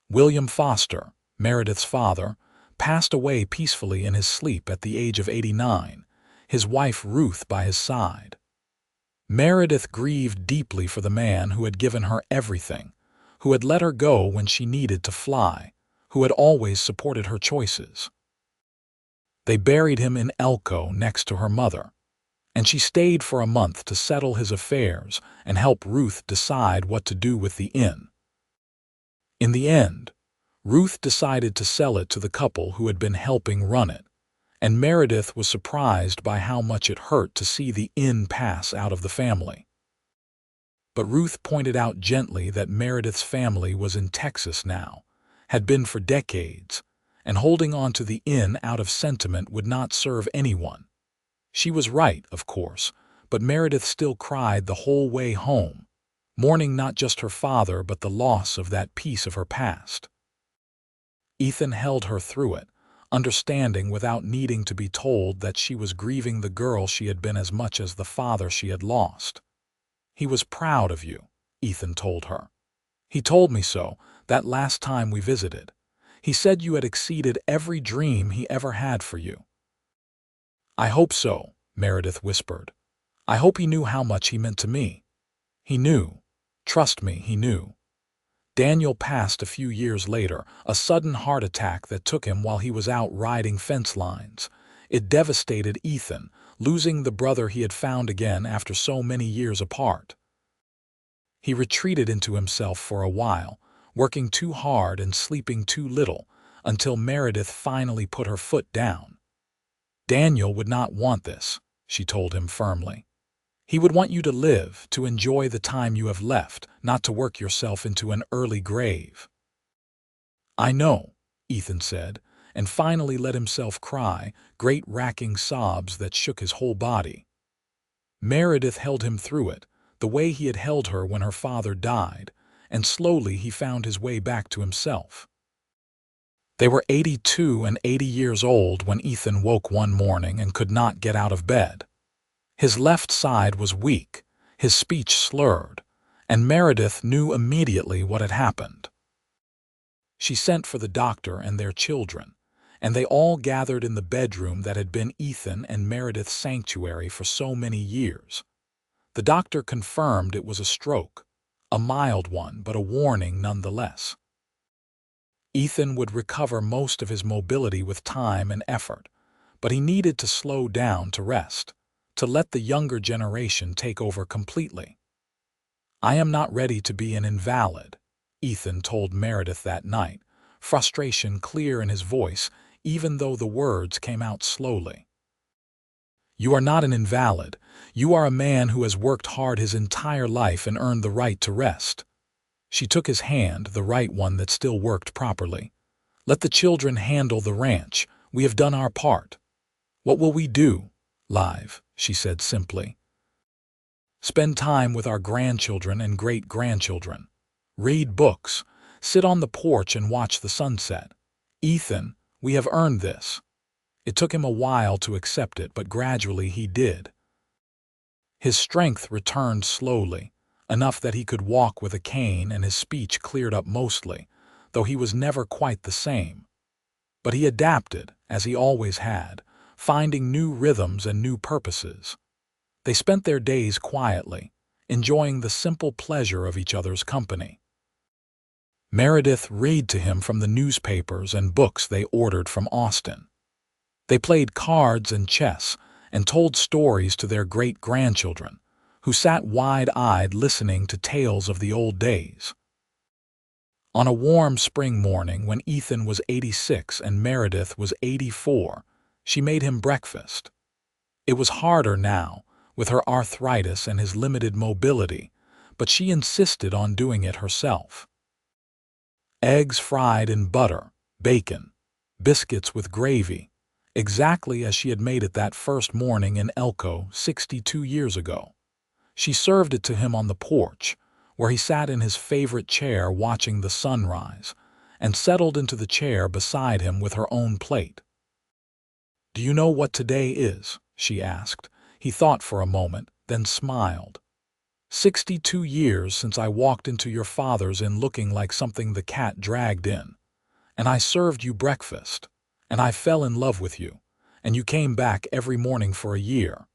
William Foster, Meredith's father, passed away peacefully in his sleep at the age of 89, his wife Ruth by his side. Meredith grieved deeply for the man who had given her everything, who had let her go when she needed to fly, who had always supported her choices. They buried him in Elko next to her mother, and she stayed for a month to settle his affairs and help Ruth decide what to do with the inn. In the end, Ruth decided to sell it to the couple who had been helping run it, and Meredith was surprised by how much it hurt to see the inn pass out of the family. But Ruth pointed out gently that Meredith's family was in Texas now, had been for decades, and holding on to the inn out of sentiment would not serve anyone. She was right, of course, but Meredith still cried the whole way home, mourning not just her father but the loss of that piece of her past. Ethan held her through it, understanding without needing to be told that she was grieving the girl she had been as much as the father she had lost. "He was proud of you," Ethan told her. "He told me so that last time we visited. He said you had exceeded every dream he ever had for you." "I hope so," Meredith whispered. "I hope he knew how much he meant to me." "He knew. Trust me, he knew." Daniel passed a few years later, a sudden heart attack that took him while he was out riding fence lines. It devastated Ethan, losing the brother he had found again after so many years apart. He retreated into himself for a while, working too hard and sleeping too little, until Meredith finally put her foot down. "Daniel would not want this," she told him firmly. "He would want you to live, to enjoy the time you have left, not to work yourself into an early grave." "I know," Ethan said, and finally let himself cry, great racking sobs that shook his whole body. Meredith held him through it, the way he had held her when her father died, and slowly he found his way back to himself. They were 82 and 80 years old when Ethan woke one morning and could not get out of bed. His left side was weak, his speech slurred, and Meredith knew immediately what had happened. She sent for the doctor and their children, and they all gathered in the bedroom that had been Ethan and Meredith's sanctuary for so many years. The doctor confirmed it was a stroke, a mild one, but a warning nonetheless. Ethan would recover most of his mobility with time and effort, but he needed to slow down to rest, to let the younger generation take over completely. "I am not ready to be an invalid," Ethan told Meredith that night, frustration clear in his voice, even though the words came out slowly. "You are not an invalid. You are a man who has worked hard his entire life and earned the right to rest." She took his hand, the right one that still worked properly. "Let the children handle the ranch. We have done our part." "What will we do?" "Live," she said simply. "Spend time with our grandchildren and great-grandchildren. Read books. Sit on the porch and watch the sunset. Ethan, we have earned this." It took him a while to accept it, but gradually he did. His strength returned slowly, enough that he could walk with a cane, and his speech cleared up mostly, though he was never quite the same. But he adapted, as he always had, finding new rhythms and new purposes. They spent their days quietly, enjoying the simple pleasure of each other's company. Meredith read to him from the newspapers and books they ordered from Austin. They played cards and chess and told stories to their great-grandchildren, who sat wide-eyed listening to tales of the old days. On a warm spring morning when Ethan was 86 and Meredith was 84, she made him breakfast. It was harder now, with her arthritis and his limited mobility, but she insisted on doing it herself. Eggs fried in butter, bacon, biscuits with gravy, exactly as she had made it that first morning in Elko 62 years ago. She served it to him on the porch, where he sat in his favorite chair watching the sunrise, and settled into the chair beside him with her own plate. "Do you know what today is?" she asked. He thought for a moment, then smiled. 62 years since I walked into your father's inn looking like something the cat dragged in, and I served you breakfast, and I fell in love with you, and you came back every morning for a year."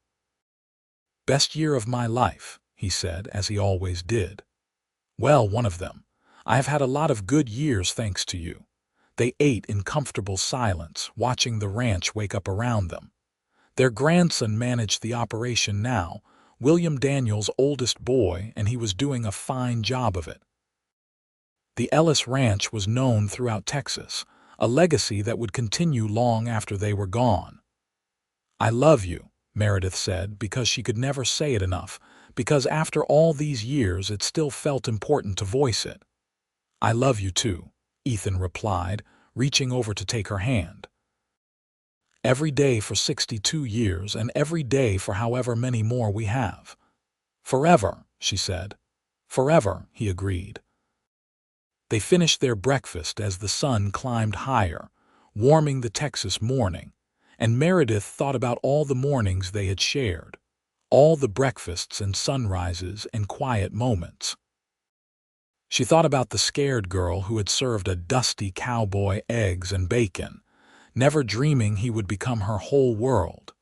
"Best year of my life," he said, as he always did. "Well, one of them. I have had a lot of good years thanks to you." They ate in comfortable silence, watching the ranch wake up around them. Their grandson managed the operation now, William Daniel's oldest boy, and he was doing a fine job of it. The Ellis Ranch was known throughout Texas, a legacy that would continue long after they were gone. "I love you," Meredith said, because she could never say it enough, because after all these years it still felt important to voice it. "I love you too," Ethan replied, reaching over to take her hand. "Every day for 62 years and every day for however many more we have." "Forever," she said. "Forever," he agreed. They finished their breakfast as the sun climbed higher, warming the Texas morning, and Meredith thought about all the mornings they had shared, all the breakfasts and sunrises and quiet moments. She thought about the scared girl who had served a dusty cowboy eggs and bacon, never dreaming he would become her whole world.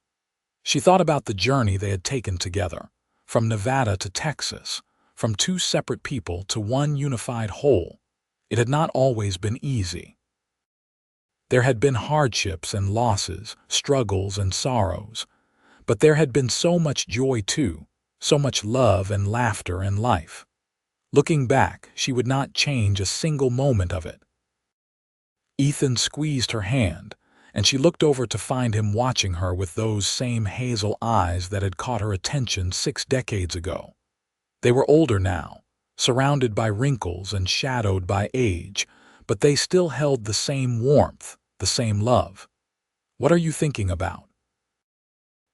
She thought about the journey they had taken together, from Nevada to Texas, from two separate people to one unified whole. It had not always been easy. There had been hardships and losses, struggles and sorrows, but there had been so much joy too, so much love and laughter and life. Looking back, she would not change a single moment of it. Ethan squeezed her hand, and she looked over to find him watching her with those same hazel eyes that had caught her attention 6 decades ago. They were older now, surrounded by wrinkles and shadowed by age, but they still held the same warmth, the same love. "What are you thinking about?"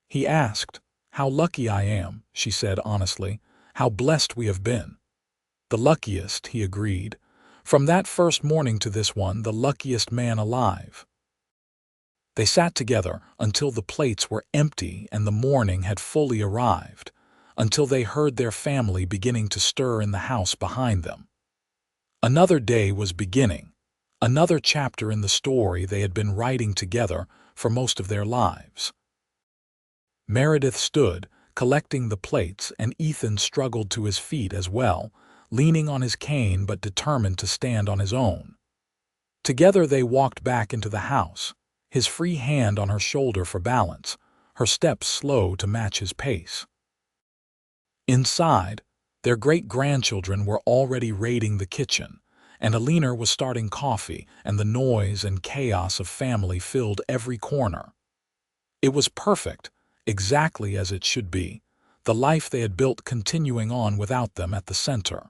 he asked. "How lucky I am," she said honestly. "How blessed we have been." "The luckiest," he agreed. "From that first morning to this one, the luckiest man alive." They sat together until the plates were empty and the morning had fully arrived, until they heard their family beginning to stir in the house behind them. Another day was beginning, another chapter in the story they had been writing together for most of their lives. Meredith stood, collecting the plates, and Ethan struggled to his feet as well, leaning on his cane but determined to stand on his own. Together they walked back into the house, his free hand on her shoulder for balance, her steps slow to match his pace. Inside, their great-grandchildren were already raiding the kitchen, and Alina was starting coffee, and the noise and chaos of family filled every corner. It was perfect, exactly as it should be, the life they had built continuing on without them at the center.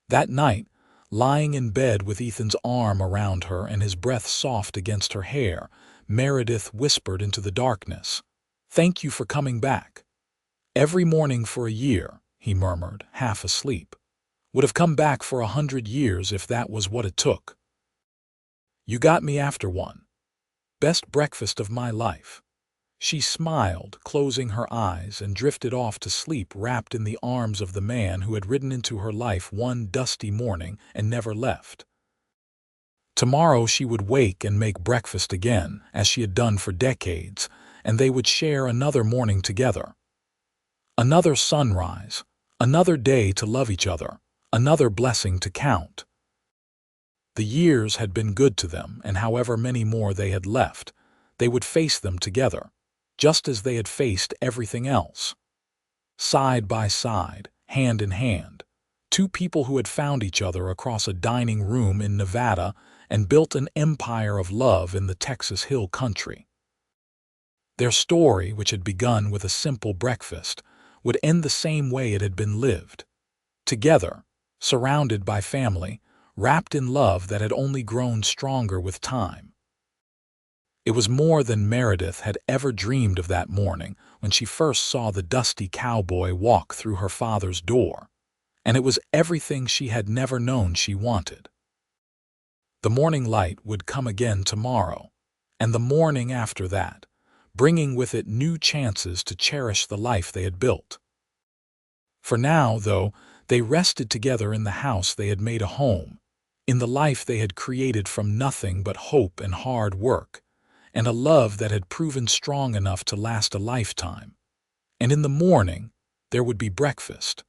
That night, lying in bed with Ethan's arm around her and his breath soft against her hair, Meredith whispered into the darkness, "Thank you for coming back." "Every morning for a year," he murmured, half asleep. "Would have come back for 100 years if that was what it took. You got me after one. Best breakfast of my life." She smiled, closing her eyes, and drifted off to sleep wrapped in the arms of the man who had ridden into her life one dusty morning and never left. Tomorrow she would wake and make breakfast again, as she had done for decades, and they would share another morning together. Another sunrise, another day to love each other, another blessing to count. The years had been good to them, and however many more they had left, they would face them together, just as they had faced everything else. Side by side, hand in hand, two people who had found each other across a dining room in Nevada and built an empire of love in the Texas Hill Country. Their story, which had begun with a simple breakfast, would end the same way it had been lived. Together, surrounded by family, wrapped in love that had only grown stronger with time. It was more than Meredith had ever dreamed of that morning when she first saw the dusty cowboy walk through her father's door, and it was everything she had never known she wanted. The morning light would come again tomorrow, and the morning after that, bringing with it new chances to cherish the life they had built. For now, though, they rested together in the house they had made a home, in the life they had created from nothing but hope and hard work, and a love that had proven strong enough to last a lifetime. And in the morning, there would be breakfast,